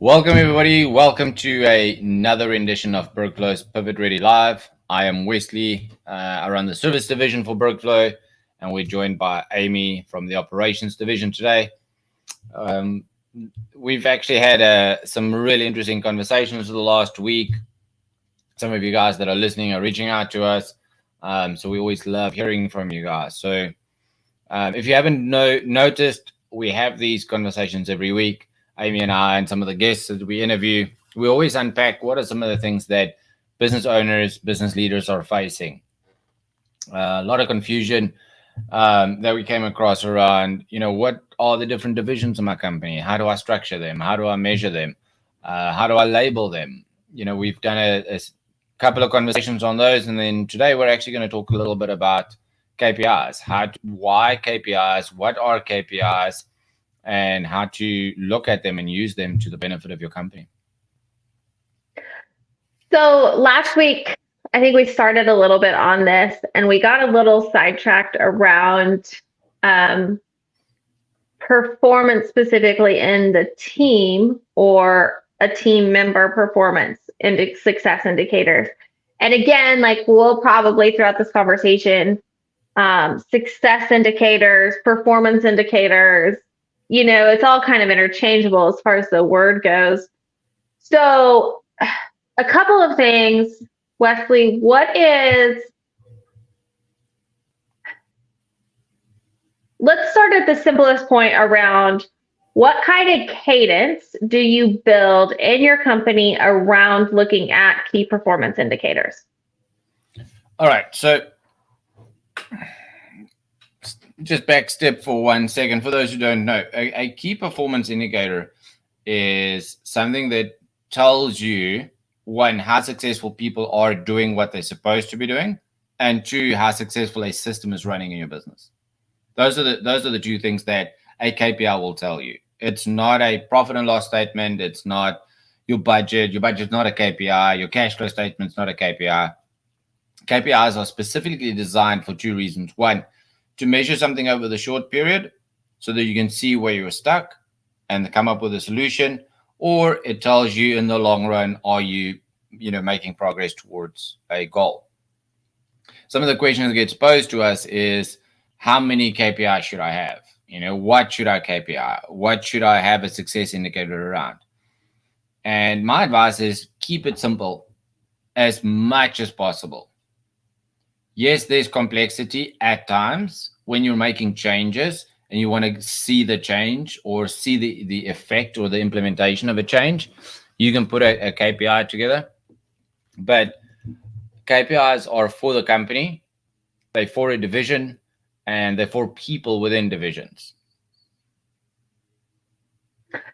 Welcome, everybody. Welcome to another edition of Bergflow's Pivot Ready Live. I am Wesley. I run the service division for Bergflow, and we're joined by Amy from the operations division today. We've actually had some really interesting conversations the last week. Some of you guys that are listening are reaching out to us, so we always love hearing from you guys. So if you haven't noticed, we have these conversations every week. Amy and I and some of the guests that we interview, we always unpack what are some of the things that business owners, business leaders are facing. A lot of confusion that we came across around, what are the different divisions of my company? How do I structure them? How do I measure them? How do I label them? We've done a couple of conversations on those. And then today we're actually going to talk a little bit about KPIs. Why KPIs? What are KPIs? And how to look at them and use them to the benefit of your company. So last week, I think we started a little bit on this and we got a little sidetracked around performance specifically in the team or a team member performance and success indicators. And again, like we'll probably throughout this conversation, success indicators, performance indicators, it's all kind of interchangeable as far as the word goes. So a couple of things, Wesley, let's start at the simplest point around what kind of cadence do you build in your company around looking at key performance indicators? All right. So just back step for 1 second. For those who don't know, a key performance indicator is something that tells you, one, how successful people are doing what they're supposed to be doing, and two, how successful a system is running in your business. Those are the two things that a KPI will tell you. It's not a profit and loss statement. It's not your budget. Your budget's not a KPI. Your cash flow statement's not a KPI. KPIs are specifically designed for two reasons. One, to measure something over the short period so that you can see where you're stuck and come up with a solution, or it tells you in the long run, are you making progress towards a goal? Some of the questions that get posed to us is, how many KPIs should I have? What should I KPI? What should I have a success indicator around? And my advice is keep it simple as much as possible. Yes, there's complexity at times when you're making changes and you want to see the change or see the effect or the implementation of a change. You can put a KPI together, but KPIs are for the company, they're for a division, and they're for people within divisions.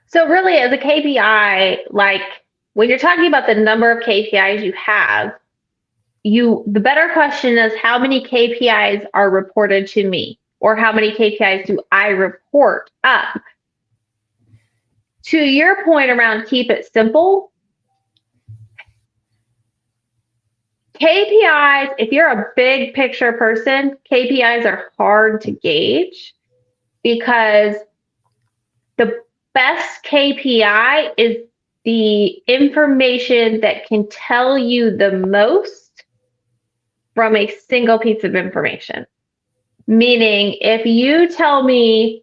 So really, as a KPI, like when you're talking about the number of KPIs you have, the better question is how many KPIs are reported to me, or how many KPIs do I report up? To your point around keep it simple, KPIs, if you're a big picture person, KPIs are hard to gauge because the best KPI is the information that can tell you the most from a single piece of information. Meaning, if you tell me,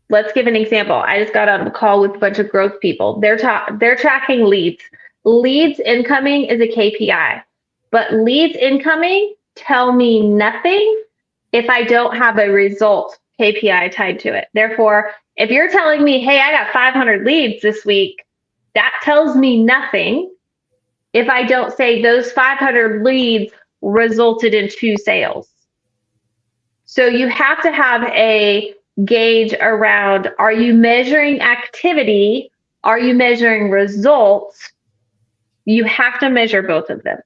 let's give an example. I just got on a call with a bunch of growth people. They're tracking leads. Leads incoming is a KPI, but leads incoming tell me nothing if I don't have a result KPI tied to it. Therefore, if you're telling me, hey, I got 500 leads this week, that tells me nothing if I don't say those 500 leads resulted in 2 sales. So you have to have a gauge around, are you measuring activity? Are you measuring results? You have to measure both of them.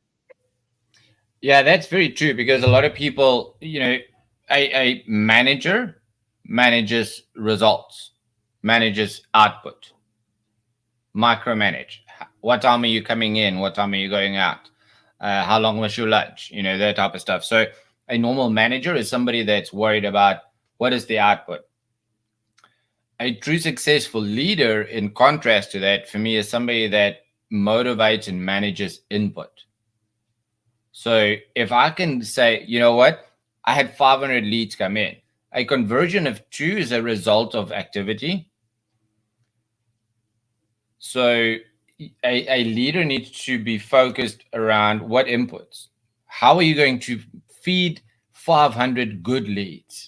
Yeah, that's very true, because a lot of people, a manager manages results, manages output, micromanage. What time are you coming in? What time are you going out? How long was your lunch? That type of stuff. So a normal manager is somebody that's worried about what is the output. a true successful leader, in contrast to that, for me, is somebody that motivates and manages input. So if I can say, you know what, I had 500 leads come in, a conversion of 2 is a result of activity. So a leader needs to be focused around what inputs. How are you going to feed 500 good leads?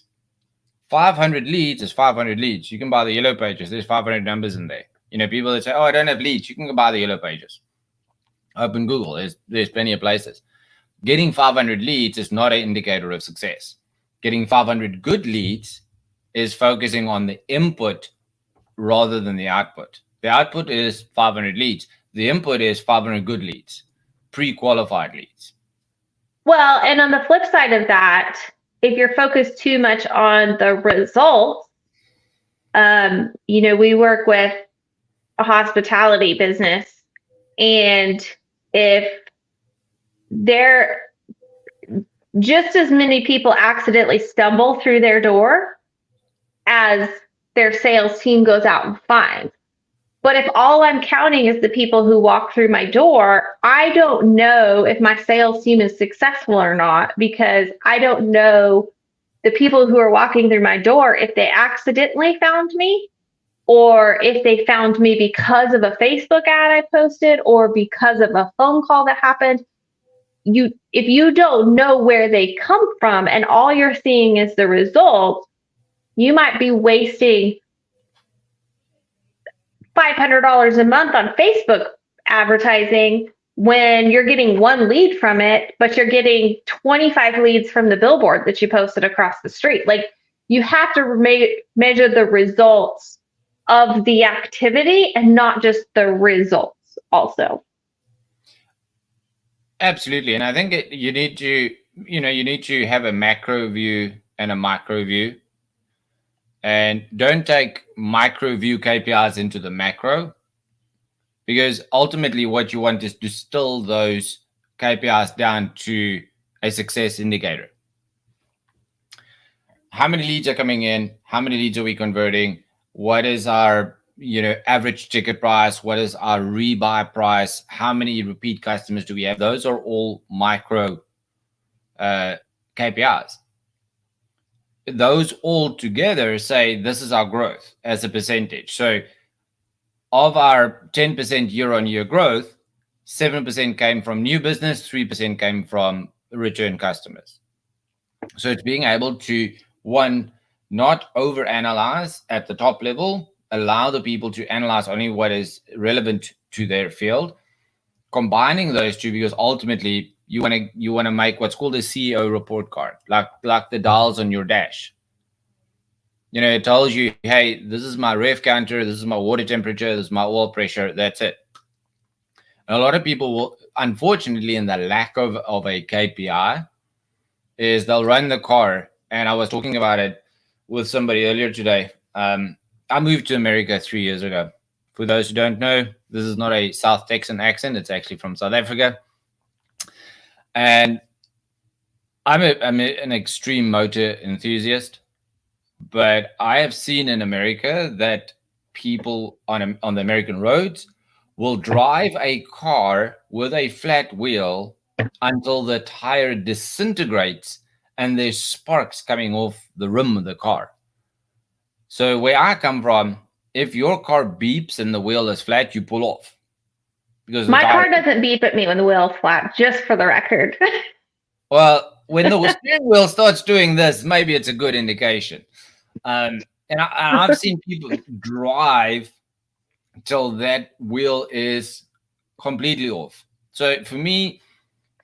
500 leads is 500 leads. You can buy the Yellow Pages. There's 500 numbers in there. People that say, oh, I don't have leads. You can go buy the Yellow Pages. Open Google. There's plenty of places. Getting 500 leads is not an indicator of success. Getting 500 good leads is focusing on the input rather than the output. The output is 500 leads. The input is 500 good leads, pre-qualified leads. Well, and on the flip side of that, if you're focused too much on the results, we work with a hospitality business, and if there just as many people accidentally stumble through their door as their sales team goes out and finds. But if all I'm counting is the people who walk through my door, I don't know if my sales team is successful or not, because I don't know the people who are walking through my door if they accidentally found me, or if they found me because of a Facebook ad I posted, or because of a phone call that happened. If you don't know where they come from and all you're seeing is the result, you might be wasting $500 a month on Facebook advertising when you're getting one lead from it, but you're getting 25 leads from the billboard that you posted across the street. Like, you have to measure the results of the activity and not just the results also. Absolutely. And I think you need to have a macro view and a micro view. And don't take micro view KPIs into the macro, because ultimately what you want is to distill those KPIs down to a success indicator. How many leads are coming in? How many leads are we converting? What is our average ticket price? What is our rebuy price? How many repeat customers do we have? Those are all micro KPIs. Those all together say this is our growth as a percentage. So of our 10% year-on-year growth, 7% came from new business, 3% came from return customers. So it's being able to, one, not overanalyze at the top level, allow the people to analyze only what is relevant to their field, combining those two, because ultimately you want to make what's called a CEO report card, like the dials on your dash. It tells you, hey, this is my ref counter, this is my water temperature, this is my oil pressure, that's it. And a lot of people will, unfortunately, in the lack of a KPI, is they'll run the car. And I was talking about it with somebody earlier today. I moved to America 3 years ago. For those who don't know, this is not a South Texan accent. It's actually from South Africa. And I'm an extreme motor enthusiast. But I have seen in America that people on the American roads will drive a car with a flat wheel until the tire disintegrates and there's sparks coming off the rim of the car. So where I come from, if your car beeps and the wheel is flat, you pull off. Because my car doesn't beep at me when the wheel is flat, just for the record. Well, when the steering wheel starts doing this, maybe it's a good indication. And I've seen people drive till that wheel is completely off. So for me,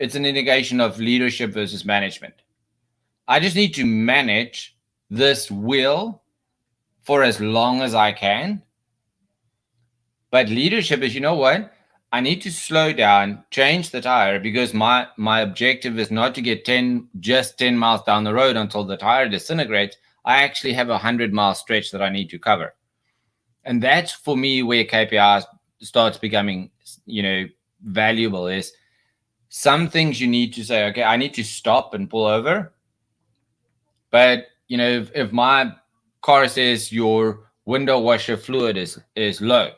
it's an indication of leadership versus management. I just need to manage this wheel for as long as I can. But leadership is, what? I need to slow down, change the tire, because my objective is not to get 10 miles down the road until the tire disintegrates. I actually have 100-mile stretch that I need to cover. And that's, for me, where KPIs starts becoming, valuable, is some things you need to say, okay, I need to stop and pull over. But, if my car says your window washer fluid is low.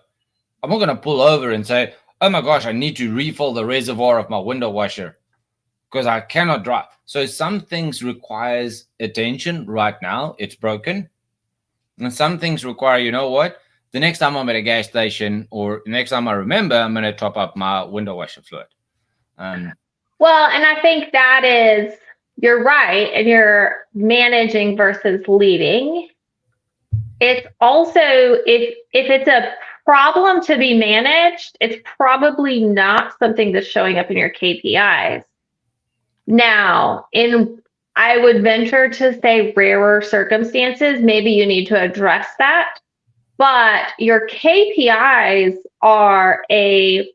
I'm not going to pull over and say, oh my gosh, I need to refill the reservoir of my window washer because I cannot drive. So some things requires attention right now. It's broken. And some things require, you know what? The next time I'm at a gas station or the next time I remember, I'm going to top up my window washer fluid. Well, and I think that is, you're right, and you're managing versus leading. It's also, if it's a problem to be managed, it's probably not something that's showing up in your KPIs. Now, I would venture to say rarer circumstances, maybe you need to address that. But your KPIs are they're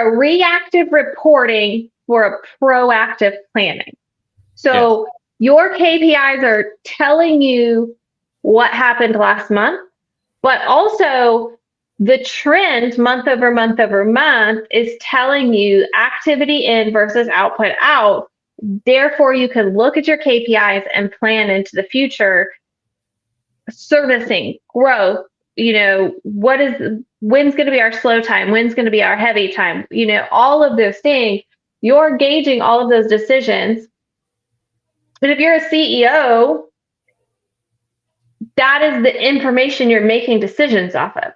a reactive reporting for a proactive planning. So your KPIs are telling you what happened last month, but also the trend month over month over month is telling you activity in versus output out. Therefore, you can look at your KPIs and plan into the future. Servicing, growth, when's going to be our slow time? When's going to be our heavy time? All of those things, you're gauging all of those decisions. But if you're a CEO, that is the information you're making decisions off of.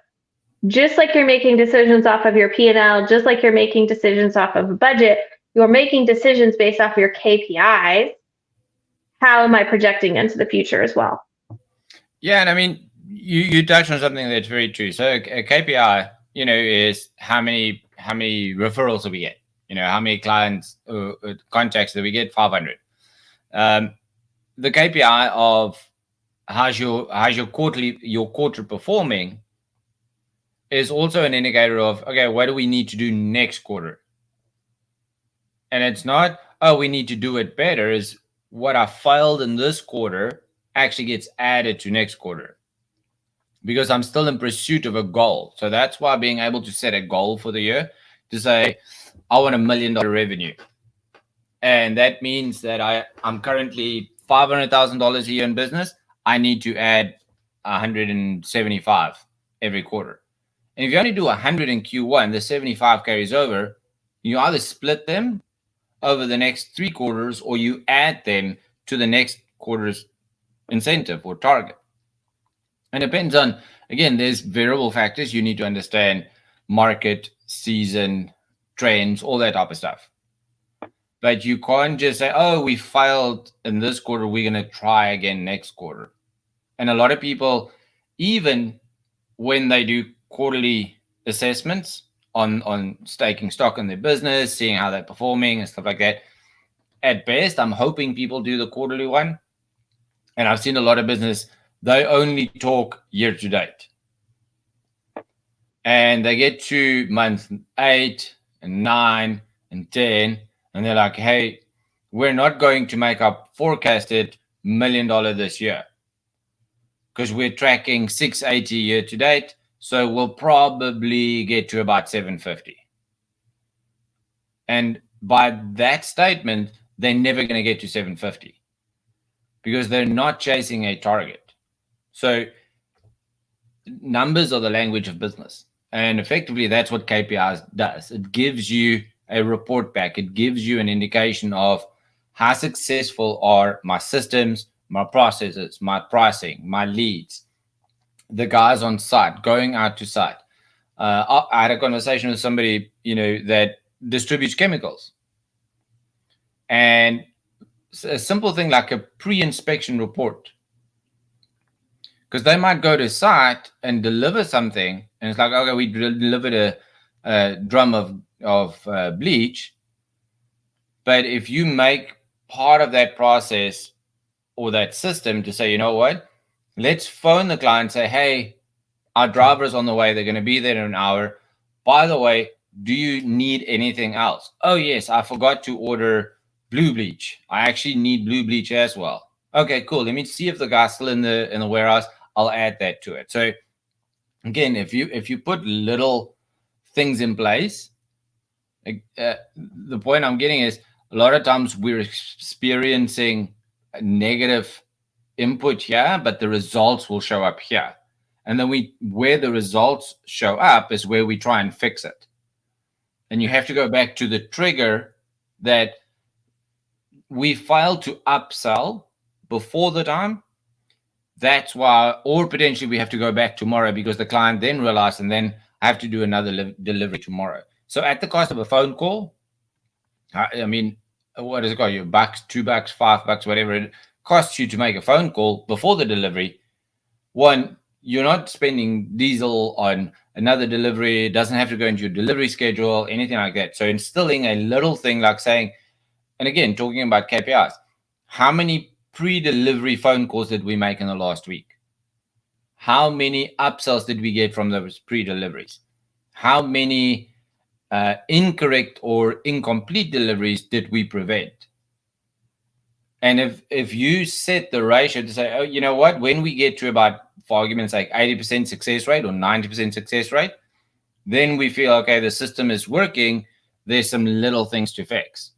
Just like you're making decisions off of your P&L, just like you're making decisions off of a budget, you're making decisions based off of your KPIs. How am I projecting into the future as well? Yeah, and I mean, you touched on something that's very true. So a KPI, is how many referrals do we get? How many clients contacts do we get? 500. The KPI of how's your quarter performing is also an indicator of, okay, what do we need to do next quarter? And it's not, oh, we need to do it better. Is what I failed in this quarter actually gets added to next quarter, because I'm still in pursuit of a goal. So that's why being able to set a goal for the year, to say, I want $1 million revenue. And that means that I'm currently $500,000 a year in business. I need to add 175 every quarter. And if you only do 100 in Q1, the 75 carries over. You either split them over the next 3 quarters, or you add them to the next quarter's incentive or target. And it depends on, again, there's variable factors. You need to understand market, season, trends, all that type of stuff. But you can't just say, oh, we failed in this quarter, we're going to try again next quarter. And a lot of people, even when they do quarterly assessments on staking stock in their business, seeing how they're performing and stuff like that, at best, I'm hoping people do the quarterly one. And I've seen a lot of business, they only talk year to date. And they get to month 8 and 9 and 10, and they're like, hey, we're not going to make up forecasted $1 million this year because we're tracking 680 year to date. So we'll probably get to about 750. And by that statement, they're never going to get to 750 because they're not chasing a target. So numbers are the language of business. And effectively, that's what KPIs does. It gives you a report back. It gives you an indication of how successful are my systems, my processes, my pricing, my leads, the guys on site, going out to site. I had a conversation with somebody, that distributes chemicals. And a simple thing like a pre-inspection report, because they might go to site and deliver something, and it's like, okay, we delivered a drum of bleach. But if you make part of that process or that system to say, you know what, let's phone the client and say, hey, our driver's on the way. They're going to be there in an hour. By the way, do you need anything else? Oh, yes, I forgot to order blue bleach. I actually need blue bleach as well. Okay, cool. Let me see if the guy's still in the warehouse. I'll add that to it. So again, if you put little things in place, the point I'm getting is a lot of times we're experiencing negative input here, but the results will show up here. And then where the results show up is where we try and fix it. And you have to go back to the trigger that we failed to upsell before the time. That's why, or potentially we have to go back tomorrow because the client then realized, and then I have to do another delivery tomorrow. So at the cost of a phone call, I mean, what does it cost you? $1, $2, $5, whatever it costs you to make a phone call before the delivery. One, you're not spending diesel on another delivery. It doesn't have to go into your delivery schedule, anything like that. So instilling a little thing like saying, and again, talking about KPIs, how many pre-delivery phone calls did we make in the last week? How many upsells did we get from those pre-deliveries? How many incorrect or incomplete deliveries did we prevent? And if you set the ratio to say, oh, you know what, when we get to about, for argument's sake, 80% success rate or 90% success rate, then we feel, okay, the system is working. There's some little things to fix.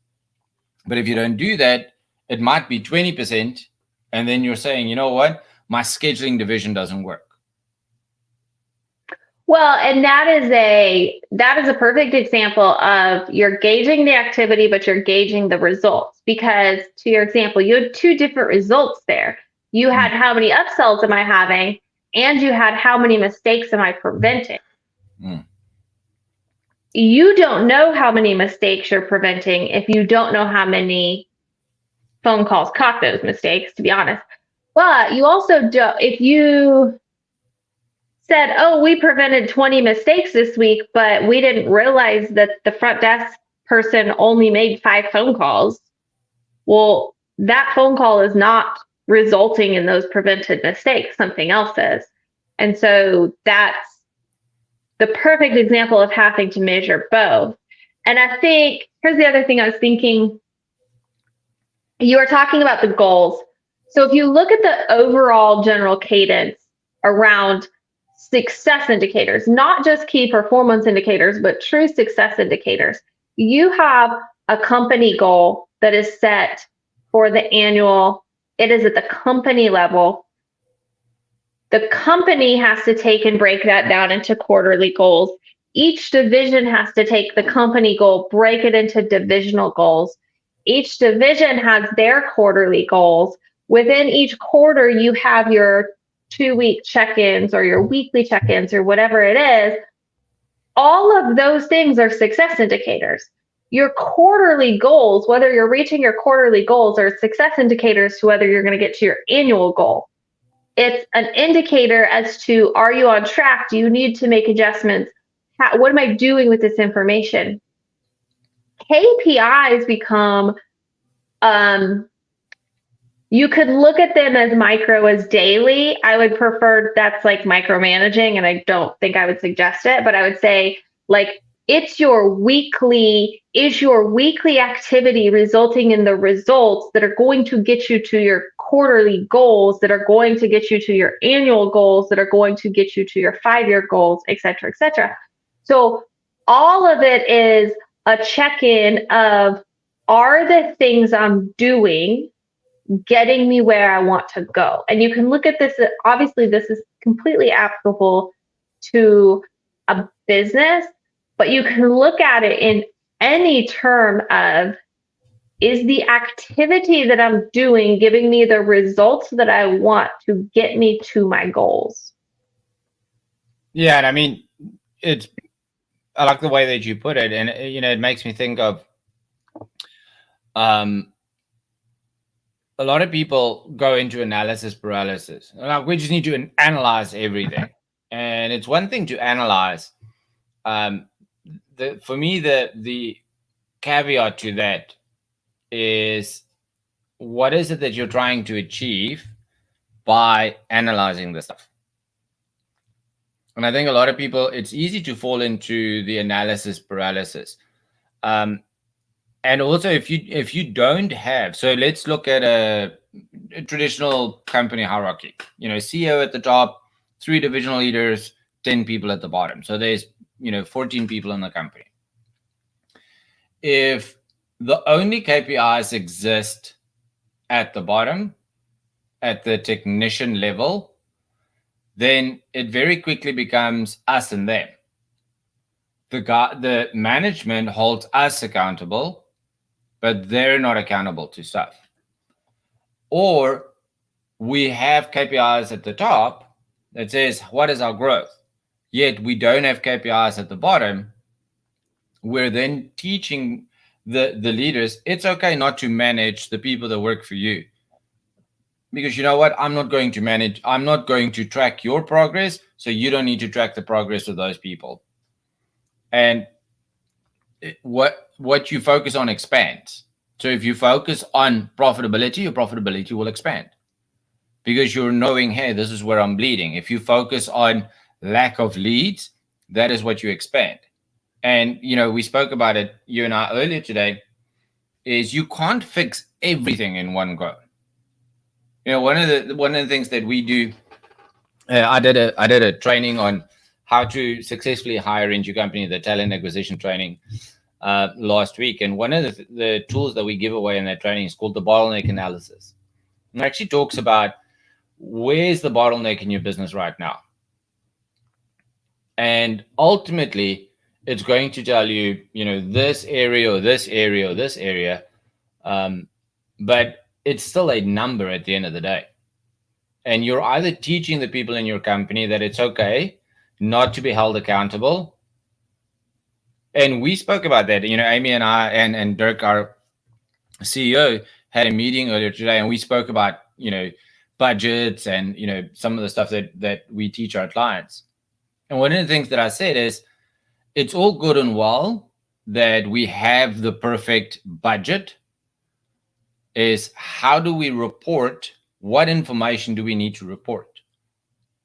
But if you don't do that, it might be 20%. And then you're saying, you know what, my scheduling division doesn't work. Well, and that is a perfect example of you're gauging the activity, but you're gauging the results. Because to your example, you had two different results there. You had how many upsells am I having, and you had how many mistakes am I preventing. You don't know how many mistakes you're preventing if you don't know how many phone calls caught those mistakes, to be honest. But you also don't, if you said, oh, we prevented 20 mistakes this week, but we didn't realize that the front desk person only made 5 phone calls. Well, that phone call is not resulting in those prevented mistakes. Something else is. And so that's the perfect example of having to measure both. And I think, here's the other thing I was thinking. You were talking about the goals. So if you look at the overall general cadence around success indicators, not just key performance indicators, but true success indicators, you have a company goal that is set for the annual. It is at the company level. The company has to take and break that down into quarterly goals. Each division has to take the company goal, break it into divisional goals. Each division has their quarterly goals. Within each quarter, you have your 2-week check-ins or your weekly check-ins or whatever it is. All of those things are success indicators. Your quarterly goals, whether you're reaching your quarterly goals, are success indicators to whether you're going to get to your annual goal. It's an indicator as to, are you on track? Do you need to make adjustments? What am I doing with this information? KPIs become, you could look at them as micro as daily. I would prefer, that's like micromanaging, and I don't think I would suggest it, but I would say like is your weekly activity resulting in the results that are going to get you to your quarterly goals, that are going to get you to your annual goals, that are going to get you to your 5-year goals, et cetera, et cetera. So all of it is a check-in of, are the things I'm doing getting me where I want to go? And you can look at this, obviously this is completely applicable to a business, but you can look at it in any term of, is the activity that I'm doing giving me the results that I want to get me to my goals? Yeah, and I mean, I like the way that you put it, and it makes me think of a lot of people go into analysis paralysis. Like, we just need to analyze everything, and it's one thing to analyze. For me, the caveat to that is, what is it that you're trying to achieve by analyzing this stuff? And I think a lot of people, it's easy to fall into the analysis paralysis. And also, if you don't have, so let's look at a traditional company hierarchy. CEO at the top, 3 divisional leaders, 10 people at the bottom. So there's 14 people in the company. If the only KPIs exist at the bottom, at the technician level, then it very quickly becomes us and them. The management holds us accountable, but they're not accountable to stuff. Or we have KPIs at the top that says, what is our growth? Yet we don't have KPIs at the bottom. We're then teaching the leaders, it's okay not to manage the people that work for you. Because you know what? I'm not going to track your progress, so you don't need to track the progress of those people. And what you focus on expands. So if you focus on profitability, your profitability will expand because you're knowing, hey, this is where I'm bleeding. If you focus on lack of leads, that is what you expand. And, we spoke about it, you and I, earlier today, is you can't fix everything in one go. One of the things that we do, I did a training on how to successfully hire into your company, the talent acquisition training last week. And one of the tools that we give away in that training is called the bottleneck analysis. And it actually talks about where's the bottleneck in your business right now. And ultimately, it's going to tell you, this area or this area or this area. But it's still a number at the end of the day. And you're either teaching the people in your company that it's okay not to be held accountable. And we spoke about that, Amy and I and Dirk, our CEO, had a meeting earlier today, and we spoke about, budgets and, some of the stuff that we teach our clients. And one of the things that I said is, it's all good and well that we have the perfect budget. Is how do we report? What information do we need to report?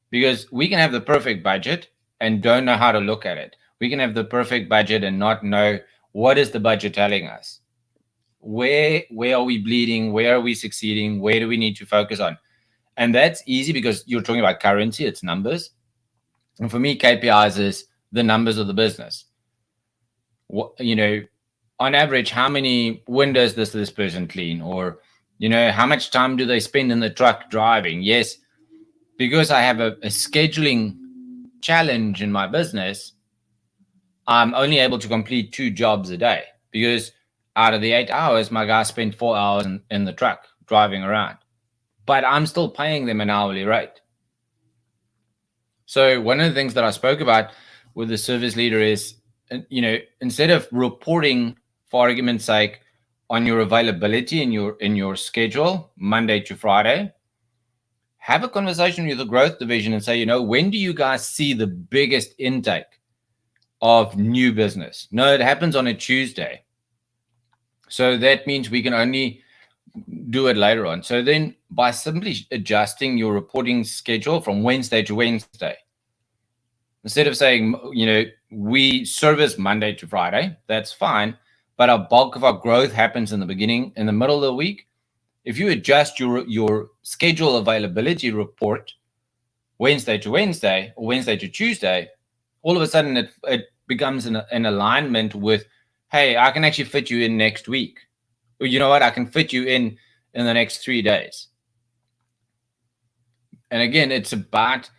Because we can have the perfect budget and don't know how to look at it. We can have the perfect budget and not know what is the budget telling us. Where are we bleeding? Where are we succeeding? Where do we need to focus on? And that's easy because you're talking about currency, it's numbers. And for me, KPIs is the numbers of the business. On average, how many windows does this person clean? Or, how much time do they spend in the truck driving? Yes, because I have a scheduling challenge in my business, I'm only able to complete 2 jobs a day because out of the 8 hours, my guys spend 4 hours in the truck driving around. But I'm still paying them an hourly rate. So one of the things that I spoke about with the service leader is, instead of reporting, for argument's sake, on your availability in your schedule, Monday to Friday, have a conversation with the growth division and say, when do you guys see the biggest intake of new business? No, it happens on a Tuesday. So that means we can only do it later on. So then by simply adjusting your reporting schedule from Wednesday to Wednesday, instead of saying, we service Monday to Friday, that's fine. But our bulk of our growth happens in the beginning, in the middle of the week. If you adjust your schedule availability report Wednesday to Wednesday or Wednesday to Tuesday, all of a sudden it becomes an alignment with, hey, I can actually fit you in next week. Or you know what, I can fit you in the next 3 days. And again, it's about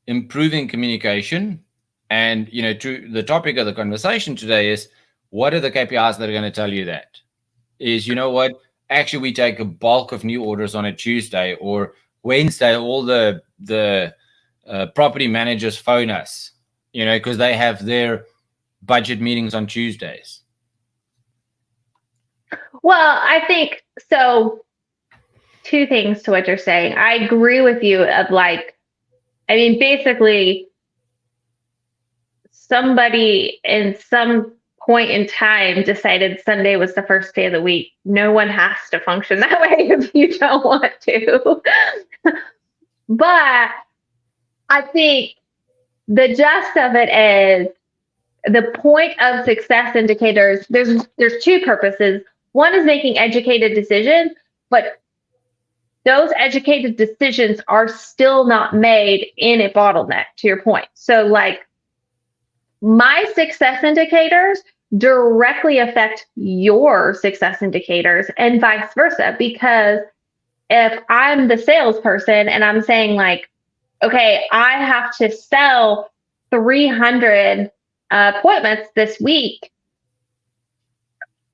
improving communication. And, to the topic of the conversation today is, what are the KPIs that are going to tell you that? Is, actually we take a bulk of new orders on a Tuesday, or Wednesday, all the property managers phone us, because they have their budget meetings on Tuesdays. Well, I think so. 2 things to what you're saying. I agree with you of basically somebody in some point in time decided Sunday was the first day of the week. No one has to function that way if you don't want to. But I think the gist of it is the point of success indicators. There's 2 purposes. One is making educated decisions, but those educated decisions are still not made in a bottleneck, to your point. So my success indicators directly affect your success indicators and vice versa, because if I'm the salesperson and I'm saying like, okay, I have to sell 300 appointments this week.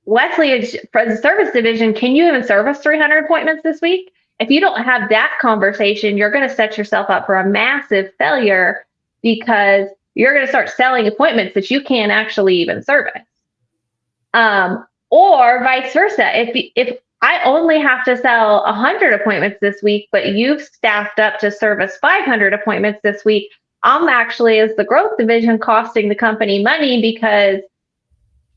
Wesley, for the service division, can you even service 300 appointments this week? If you don't have that conversation, you're going to set yourself up for a massive failure because you're going to start selling appointments that you can't actually even service. Or vice versa. If I only have to sell 100 appointments this week, but you've staffed up to service 500 appointments this week, I'm actually, as the growth division, costing the company money because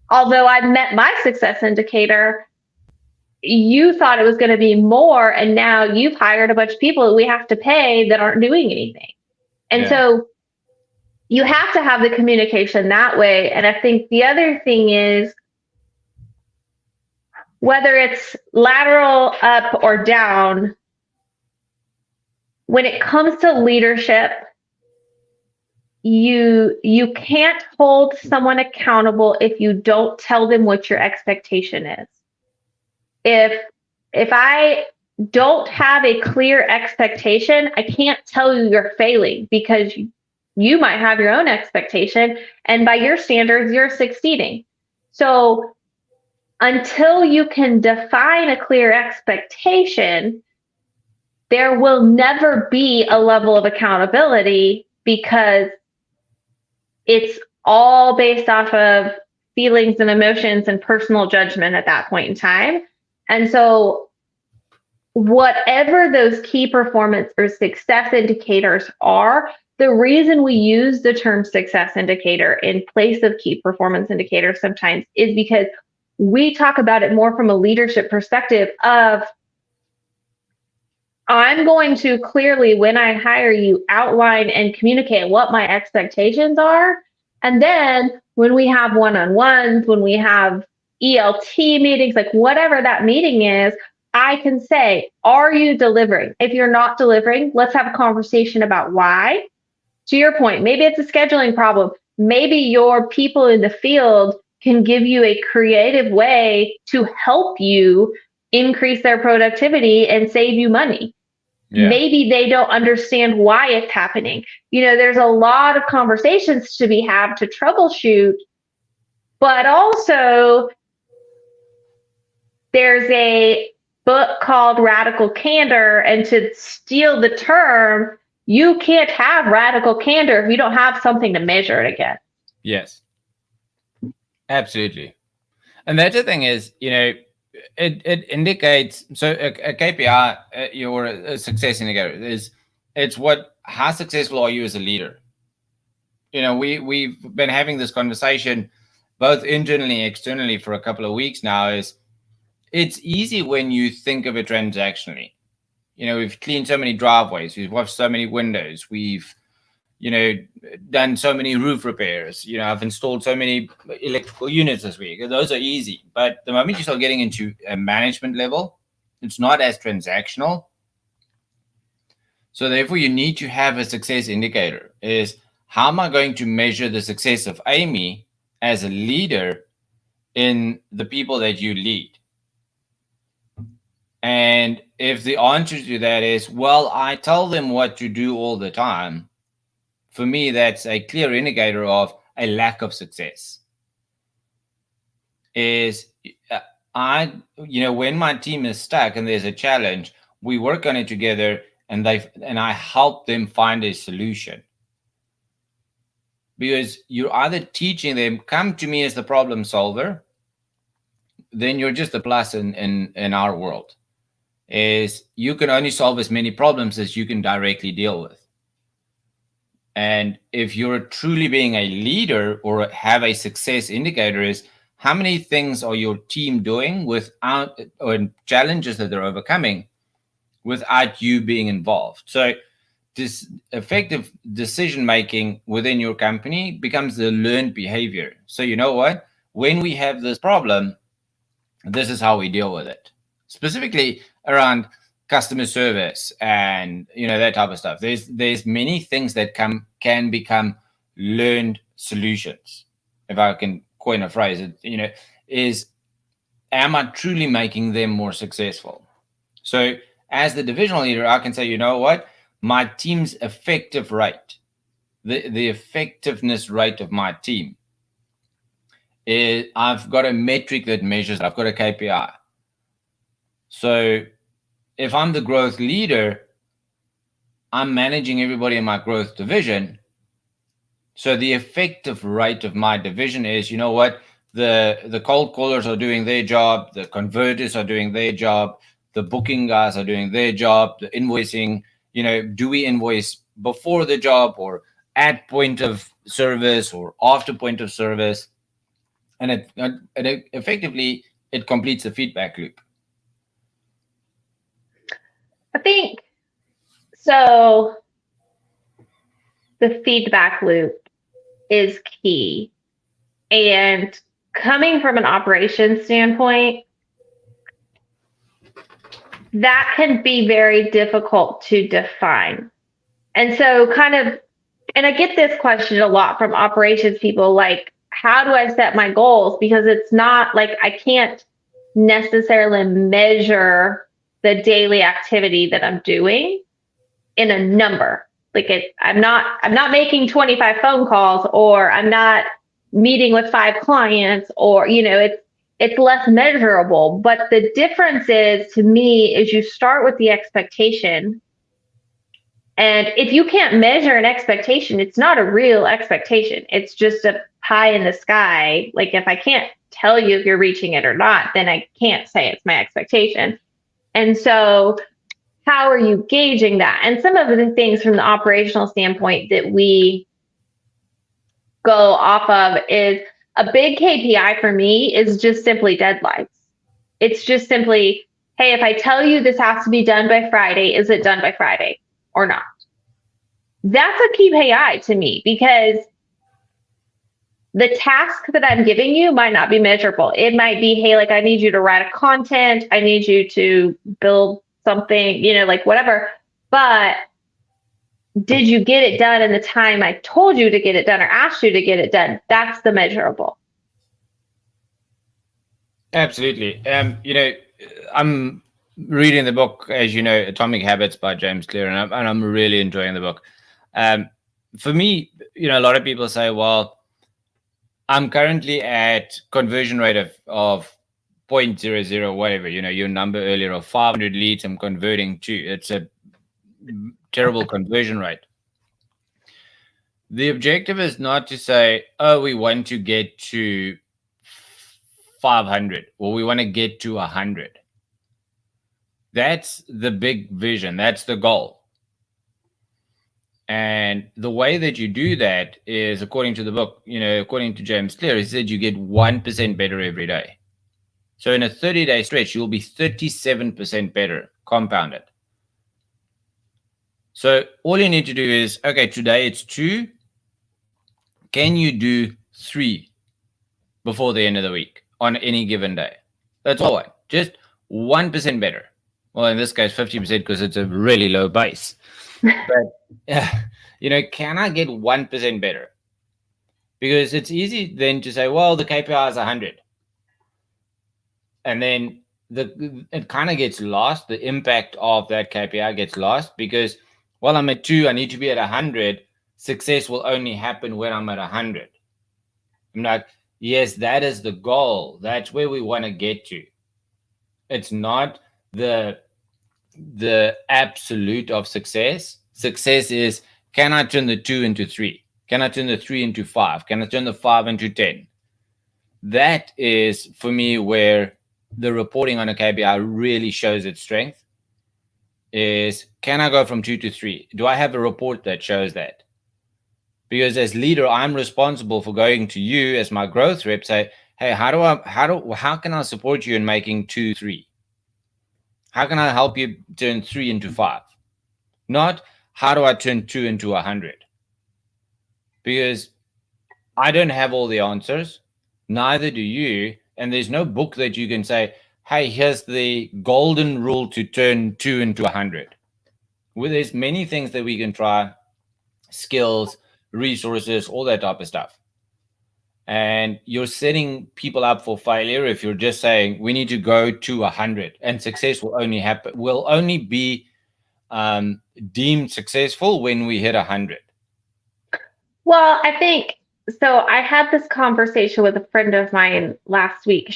although I've met my success indicator, you thought it was going to be more, and now you've hired a bunch of people that we have to pay that aren't doing anything. And so you have to have the communication that way. And I think the other thing is, whether it's lateral, up, or down, when it comes to leadership, you can't hold someone accountable if you don't tell them what your expectation is. If I don't have a clear expectation, I can't tell you you're failing because you might have your own expectation, and by your standards, you're succeeding. So until you can define a clear expectation, there will never be a level of accountability because it's all based off of feelings and emotions and personal judgment at that point in time. And so whatever those key performance or success indicators are, the reason we use the term success indicator in place of key performance indicators sometimes is because we talk about it more from a leadership perspective of, I'm going to clearly, when I hire you, outline and communicate what my expectations are. And then when we have one-on-ones, when we have ELT meetings, like whatever that meeting is, I can say, are you delivering? If you're not delivering, let's have a conversation about why. To your point, maybe it's a scheduling problem. Maybe your people in the field can give you a creative way to help you increase their productivity and save you money. Yeah. Maybe they don't understand why it's happening. There's a lot of conversations to be had to troubleshoot, but also there's a book called Radical Candor, and to steal the term, you can't have radical candor if you don't have something to measure it against. Yes. Absolutely. And that's the thing is, it indicates, so a KPI, your a success indicator it's how successful are you as a leader? We've been having this conversation both internally and externally for a couple of weeks now. It's easy when you think of it transactionally. We've cleaned so many driveways, we've washed so many windows, we've done so many roof repairs. I've installed so many electrical units this week. Those are easy. But the moment you start getting into a management level, it's not as transactional. So therefore, you need to have a success indicator. Is how am I going to measure the success of Amy as a leader in the people that you lead? And if the answer to that is, well, I tell them what to do all the time, for me, that's a clear indicator of a lack of success. Is when my team is stuck and there's a challenge, we work on it together, and I help them find a solution. Because you're either teaching them, come to me as the problem solver, then you're just a plus in our world. Is you can only solve as many problems as you can directly deal with. And if you're truly being a leader or have a success indicator, is how many things are your team doing without, or challenges that they're overcoming without you being involved. So this effective decision making within your company becomes the learned behavior. So you know what? When we have this problem, this is how we deal with it. Specifically around customer service and that type of stuff. There's many things that can become learned solutions. If I can coin a phrase, is am I truly making them more successful? So as the divisional leader, I can say, you know what, my team's effective rate, the effectiveness rate of my team is, I've got a metric that measures, I've got a KPI. So if I'm the growth leader, I'm managing everybody in my growth division. So the effective rate of my division is, you know what, the cold callers are doing their job, the converters are doing their job, the booking guys are doing their job, the invoicing, do we invoice before the job or at point of service or after point of service? And it effectively, it completes the feedback loop. I think so. The feedback loop is key. And coming from an operations standpoint, that can be very difficult to define. And so and I get this question a lot from operations people, like, how do I set my goals? Because it's not like I can't necessarily measure the daily activity that I'm doing in a number. Like I'm not making 25 phone calls, or I'm not meeting with 5 clients, or it's less measurable. But the difference is, to me, is you start with the expectation. And if you can't measure an expectation, it's not a real expectation. It's just a pie in the sky. Like, if I can't tell you if you're reaching it or not, then I can't say it's my expectation. And so how are you gauging that? And some of the things from the operational standpoint that we go off of is, a big KPI for me is just simply deadlines. It's just simply, hey, if I tell you this has to be done by Friday, is it done by Friday or not? That's a KPI to me, because the task that I'm giving you might not be measurable. It might be, hey, like, I need you to write a content, I need you to build something, like whatever. But did you get it done in the time I told you to get it done or asked you to get it done? That's the measurable. Absolutely. I'm reading the book, as you know, Atomic Habits by James Clear, and I'm really enjoying the book. For me, a lot of people say, well, I'm currently at conversion rate of 0.00 whatever, your number earlier of 500 leads I'm converting to. It's a terrible conversion rate. The objective is not to say, oh, we want to get to 500 or we want to get to 100. That's the big vision. That's the goal. And the way that you do that is, according to the book, according to James Clear, he said you get 1% better every day. So in a 30-day stretch, you'll be 37% better compounded. So all you need to do is, okay, today it's 2. Can you do 3 before the end of the week on any given day? That's all. Just 1% better. Well, in this case, 50% because it's a really low base. But, can I get 1% better? Because it's easy then to say, well, the KPI is 100. And then it kind of gets lost. The impact of that KPI gets lost because, well, I'm at 2, I need to be at 100. Success will only happen when I'm at 100. I'm like, yes, that is the goal. That's where we want to get to. It's not the absolute of success. Success is, can I turn the 2 into 3? Can I turn the 3 into 5? Can I turn the 5 into 10? That is, for me, where the reporting on a KPI really shows its strength. Is, can I go from 2 to 3? Do I have a report that shows that? Because as leader, I'm responsible for going to you as my growth rep, say, hey, how can I support you in making 2, 3? How can I help you turn 3 into 5? Not how do I turn 2 into 100? Because I don't have all the answers. Neither do you. And there's no book that you can say, hey, here's the golden rule to turn 2 into 100. Well, there's many things that we can try, skills, resources, all that type of stuff. And you're setting people up for failure if you're just saying we need to go to 100, and success will only be deemed successful when we hit 100. Well, I think so. I had this conversation with a friend of mine last week.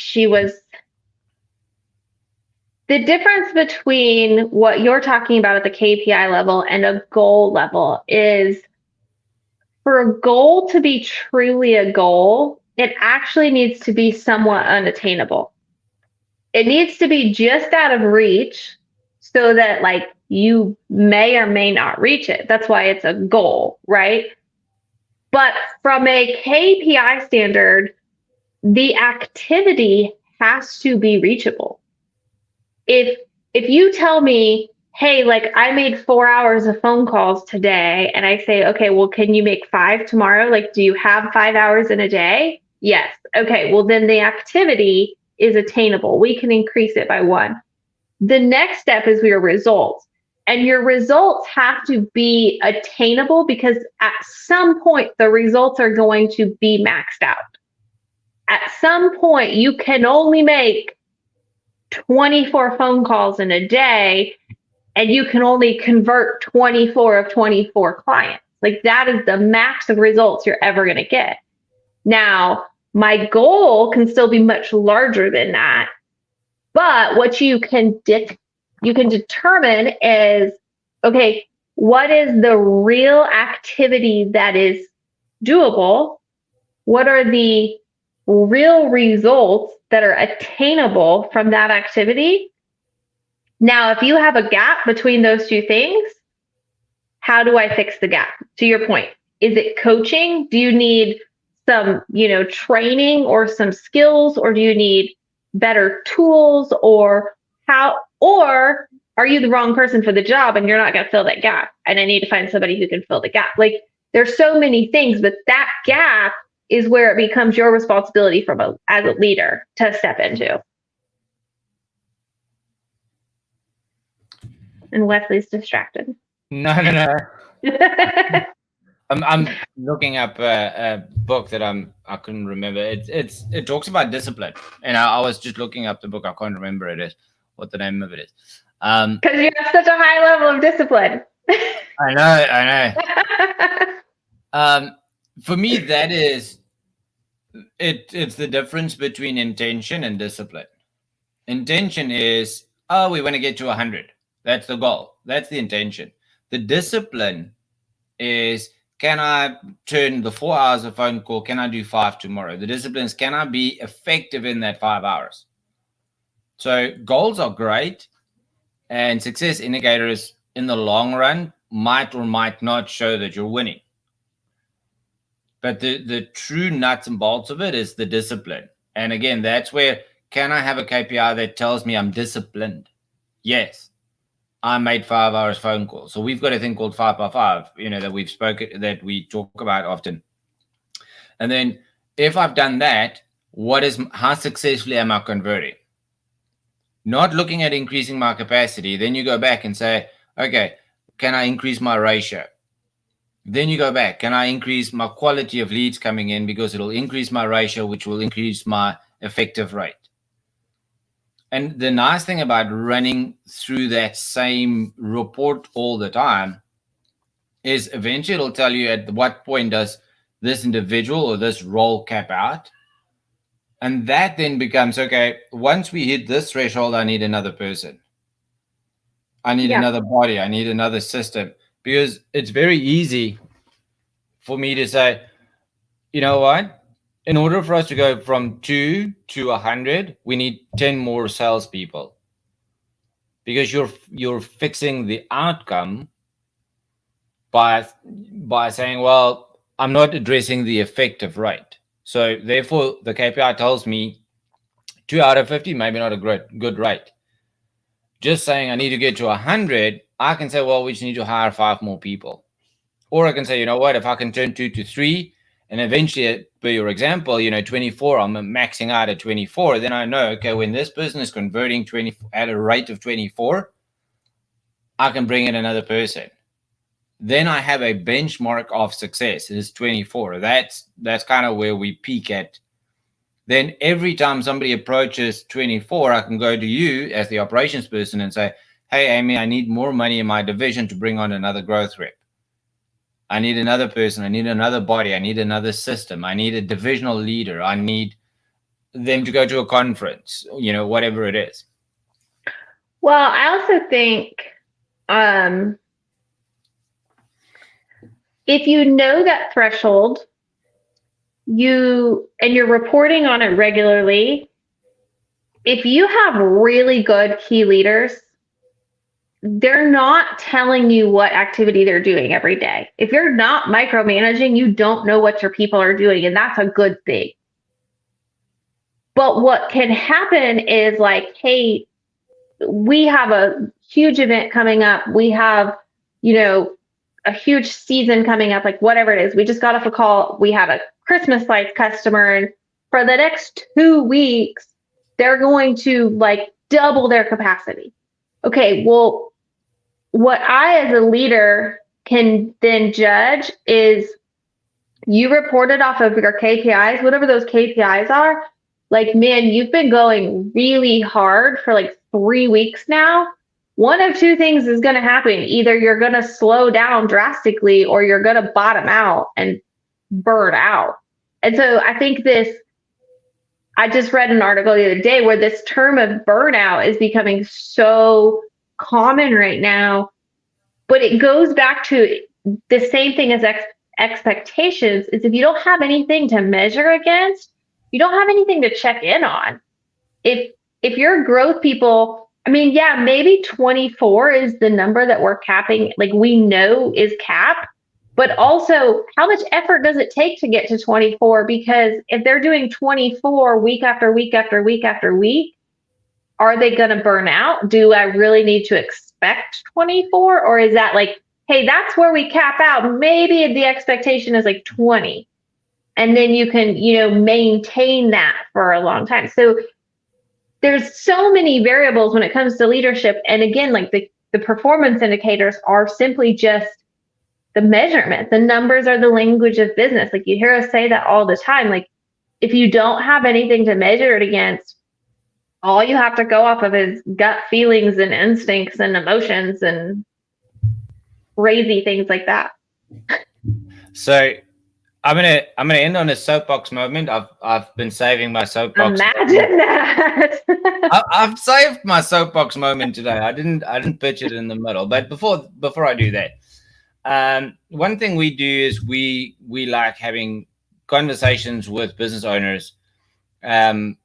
The difference between what you're talking about at the KPI level and a goal level is, for a goal to be truly a goal, it actually needs to be somewhat unattainable. It needs to be just out of reach so that like you may or may not reach it. That's why it's a goal, right? But from a KPI standard, the activity has to be reachable. If you tell me, hey, like I made 4 hours of phone calls today, and I say, okay, well, can you make 5 tomorrow? Like, do you have 5 hours in a day? Yes. Okay, well, then the activity is attainable. We can increase it by 1. The next step is your results. And your results have to be attainable because at some point the results are going to be maxed out. At some point, you can only make 24 phone calls in a day, and you can only convert 24 of 24 clients. Like that is the max of results you're ever going to get. Now, my goal can still be much larger than that, but what you can determine is, okay, what is the real activity that is doable? What are the real results that are attainable from that activity? Now, if you have a gap between those two things, how do I fix the gap? To your point, is it coaching? Do you need some, training or some skills, or do you need better tools, or are you the wrong person for the job and you're not going to fill that gap? And I need to find somebody who can fill the gap. Like there's so many things, but that gap is where it becomes your responsibility as a leader to step into. And Wesley's distracted. No. I'm looking up a book that I couldn't remember. It talks about discipline, and I was just looking up the book. I can't remember what the name of it is. Because you have such a high level of discipline. I know. For me, that is it's the difference between intention and discipline. Intention is, we want to get to 100. That's the goal. That's the intention. The discipline is, can I turn the 4 hours of phone call? Can I do 5 tomorrow? The discipline is, can I be effective in that 5 hours? So goals are great, and success indicators in the long run might or might not show that you're winning. But the true nuts and bolts of it is the discipline. And again, that's where, can I have a KPI that tells me I'm disciplined? Yes. I made 5 hours phone calls. So we've got a thing called 5 by 5, that we talk about often. And then if I've done that, how successfully am I converting? Not looking at increasing my capacity. Then you go back and say, okay, can I increase my ratio? Then you go back, can I increase my quality of leads coming in, because it'll increase my ratio, which will increase my effective rate. And the nice thing about running through that same report all the time is eventually it'll tell you at what point does this individual or this role cap out. And that then becomes, okay, once we hit this threshold, I need another person. I need another body. I need another system. Because it's very easy for me to say, you know what? In order for us to go from 2 to 100, we need 10 more salespeople, because you're fixing the outcome by saying, well, I'm not addressing the effective rate. So therefore, the KPI tells me 2 out of 50, maybe not a good rate. Just saying I need to get to 100, I can say, well, we just need to hire 5 more people. Or I can say, you know what, if I can turn 2 to 3, and eventually, per your example, 24, I'm maxing out at 24. Then I know, okay, when this person is converting 20 at a rate of 24, I can bring in another person. then I have a benchmark of success is 24. That's kind of where we peak at. Then every time somebody approaches 24, I can go to you as the operations person and say, hey, Amy, I need more money in my division to bring on another growth rep. I need another person. I need another body. I need another system. I need a divisional leader. I need them to go to a conference, whatever it is. Well, I also think if you know that threshold, you're reporting on it regularly, if you have really good key leaders, they're not telling you what activity they're doing every day. If you're not micromanaging, you don't know what your people are doing, and that's a good thing. But what can happen is like, hey, we have a huge event coming up. We have, a huge season coming up, like whatever it is. We just got off a call. We have a Christmas lights customer, and for the next 2 weeks, they're going to like double their capacity. Okay, well, what I as a leader can then judge is you reported off of your KPIs, whatever those KPIs are. Like, man, you've been going really hard for like 3 weeks now. One of two things is going to happen. Either you're going to slow down drastically or you're going to bottom out and burn out. And so I think I just read an article the other day where this term of burnout is becoming so common right now, but it goes back to the same thing as expectations is if you don't have anything to measure against, you don't have anything to check in on. If you're growth people, I mean, yeah, maybe 24 is the number that we're capping, like we know is cap, but also how much effort does it take to get to 24? Because if they're doing 24 week after week after week after week, are they going to burn out? Do I really need to expect 24? Or is that like, hey, that's where we cap out. Maybe the expectation is like 20. And then you can, maintain that for a long time. So there's so many variables when it comes to leadership. And again, like the performance indicators are simply just the measurement. The numbers are the language of business. Like you hear us say that all the time. Like if you don't have anything to measure it against, all you have to go off of is gut feelings and instincts and emotions and crazy things like that. So I'm gonna end on a soapbox moment. I've been saving my soapbox. Imagine that. I've saved my soapbox moment today. I didn't pitch it in the middle. But before I do that, one thing we do is we like having conversations with business owners, and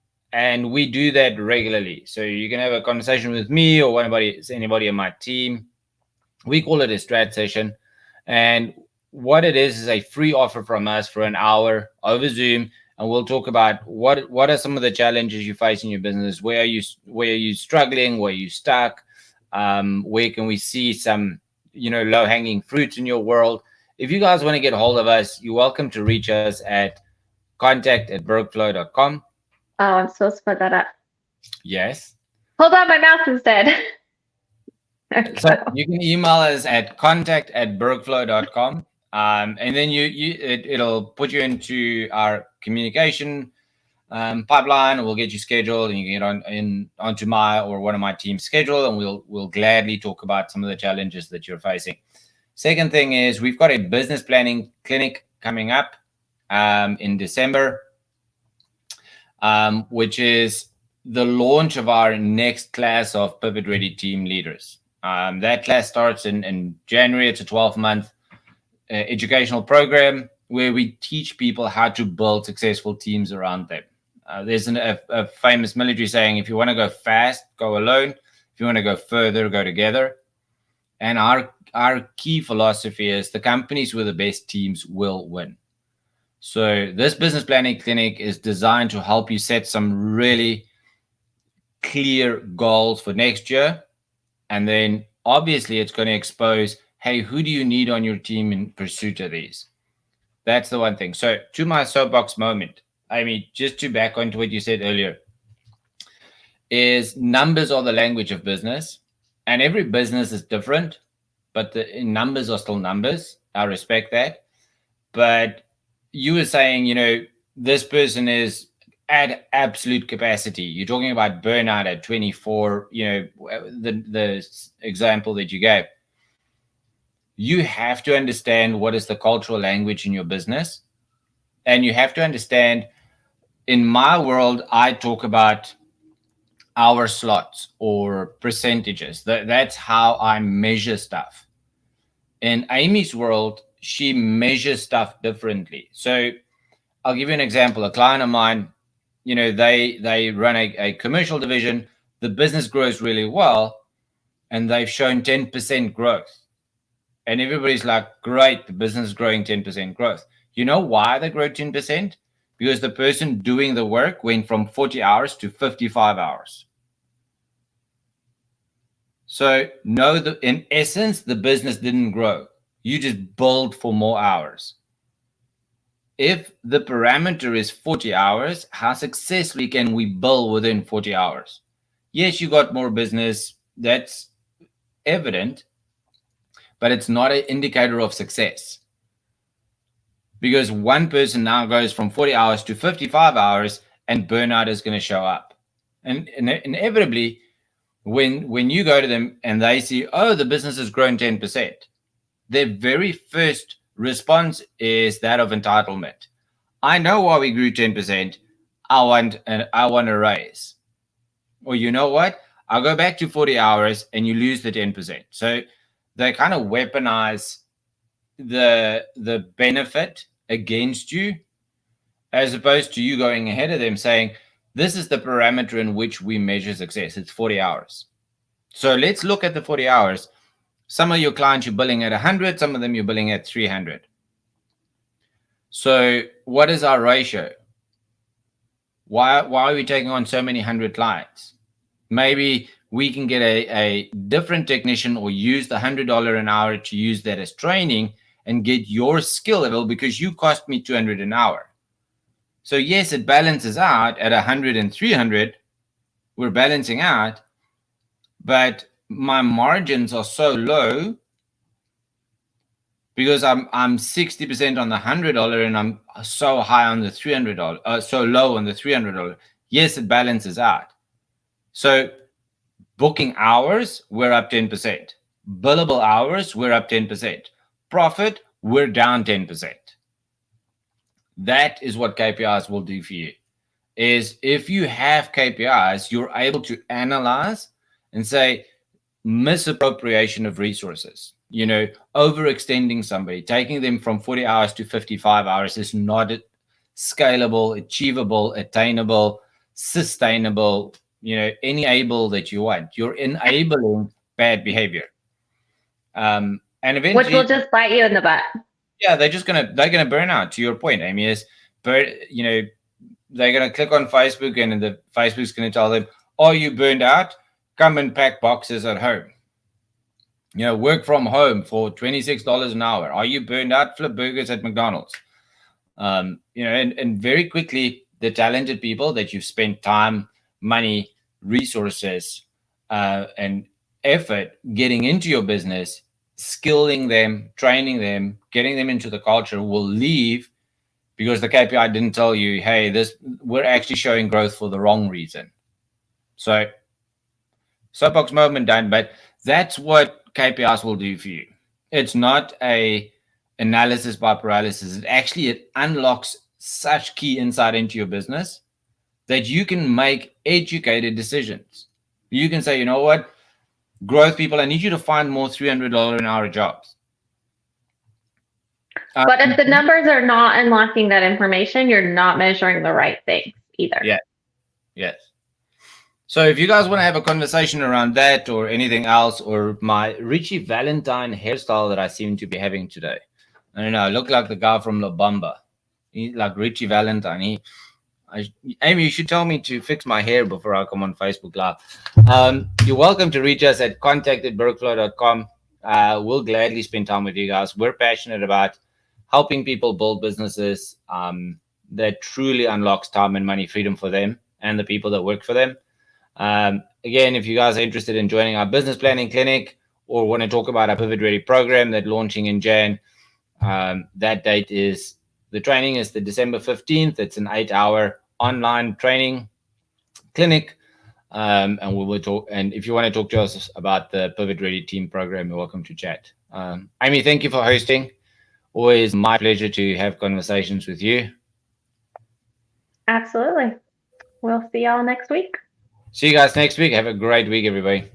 we do that regularly. So you can have a conversation with me or anybody on my team. We call it a strat session, and what it is a free offer from us for an hour over Zoom, and we'll talk about what are some of the challenges you face in your business, where are you struggling, where are you stuck, where can we see some low-hanging fruits in your world. If you guys want to get a hold of us, you're welcome to reach us at contact@bergflow.com. Oh, I'm supposed to put that up. Yes. Hold on, my mouse is dead. So you can email us at contact@bergflow.com. And then it'll put you into our communication pipeline, and we'll get you scheduled, and you can get onto my or one of my team's schedule, and we'll gladly talk about some of the challenges that you're facing. Second thing is we've got a business planning clinic coming up in December, which is the launch of our next class of Pivot Ready team leaders. That class starts in January. It's a 12-month educational program where we teach people how to build successful teams around them. There's a famous military saying, if you want to go fast, go alone. If you want to go further, go together. And our key philosophy is the companies with the best teams will win. So this business planning clinic is designed to help you set some really clear goals for next year. And then obviously it's going to expose, hey, who do you need on your team in pursuit of these? That's the one thing. So to my soapbox moment, I mean, just to back onto what you said earlier, is numbers are the language of business, and every business is different. but the numbers are still numbers. I respect that. But you were saying, this person is at absolute capacity. You're talking about burnout at 24, the example that you gave. You have to understand what is the cultural language in your business. And you have to understand, in my world, I talk about hour slots or percentages. That's how I measure stuff. In Amy's world, she measures stuff differently. So I'll give you an example. A client of mine, they run a commercial division. The business grows really well, and they've shown 10% growth. And everybody's like, great, the business is growing 10% growth. You know why they grow 10%? Because the person doing the work went from 40 hours to 55 hours. So no, in essence, the business didn't grow. You just billed for more hours. If the parameter is 40 hours, how successfully can we bill within 40 hours? Yes, you got more business. That's evident, but it's not an indicator of success. Because one person now goes from 40 hours to 55 hours and burnout is going to show up. And inevitably, when you go to them and they see, oh, the business has grown 10%, their very first response is that of entitlement. I know why we grew 10%. I want a raise. Or you know what? I'll go back to 40 hours and you lose the 10%. So they kind of weaponize the benefit against you, as opposed to you going ahead of them saying, this is the parameter in which we measure success. It's 40 hours. So let's look at the 40 hours. Some of your clients you're billing at 100, some of them you're billing at 300. So what is our ratio? Why are we taking on so many 100 clients? Maybe we can get a different technician or use the $100 an hour to use that as training and get your skill level, because you cost me $200 an hour. So yes, it balances out at 100 and 300. We're balancing out, but my margins are so low because I'm 60% on the $100 and I'm so high on the $300, so low on the $300. Yes, it balances out. So booking hours, we're up 10%. Billable hours, we're up 10%. Profit, we're down 10%. That is what KPIs will do for you. Is if you have KPIs, you're able to analyze and say, misappropriation of resources, overextending somebody, taking them from 40 hours to 55 hours is not scalable, achievable, attainable, sustainable, enable that you want. You're enabling bad behavior. And eventually, which will just bite you in the butt. Yeah, they're gonna burn out. To your point, Amy, is they're gonna click on Facebook and the Facebook's gonna tell them, "Are you burned out? Come and pack boxes at home. Work from home for $26 an hour. Are you burned out? Flip burgers at McDonald's." And very quickly, the talented people that you've spent time, money, resources, and effort getting into your business, skilling them, training them, getting them into the culture, will leave because the KPI didn't tell you, hey, we're actually showing growth for the wrong reason. So soapbox moment done, but that's what KPIs will do for you. It's not a analysis by paralysis. It unlocks such key insight into your business that you can make educated decisions. You can say, you know what, growth people, I need you to find more $300 an hour jobs. But if the numbers are not unlocking that information, you're not measuring the right things either. Yeah. Yes. So if you guys want to have a conversation around that or anything else, or my Richie Valentine hairstyle that I seem to be having today, I don't know, I look like the guy from La Bamba. He's like Richie Valentine. Amy, you should tell me to fix my hair before I come on Facebook Live. You're welcome to reach us at contact@bergflow.com. We'll gladly spend time with you guys. We're passionate about helping people build businesses that truly unlocks time and money freedom for them and the people that work for them. Again, if you guys are interested in joining our business planning clinic or want to talk about our Pivot Ready program that's launching in Jan, that date is, the training is the December 15th. It's an 8-hour online training clinic. And we will talk. And if you want to talk to us about the Pivot Ready team program, you're welcome to chat. Amy, thank you for hosting. Always my pleasure to have conversations with you. Absolutely. We'll see y'all next week. See you guys next week. Have a great week, everybody.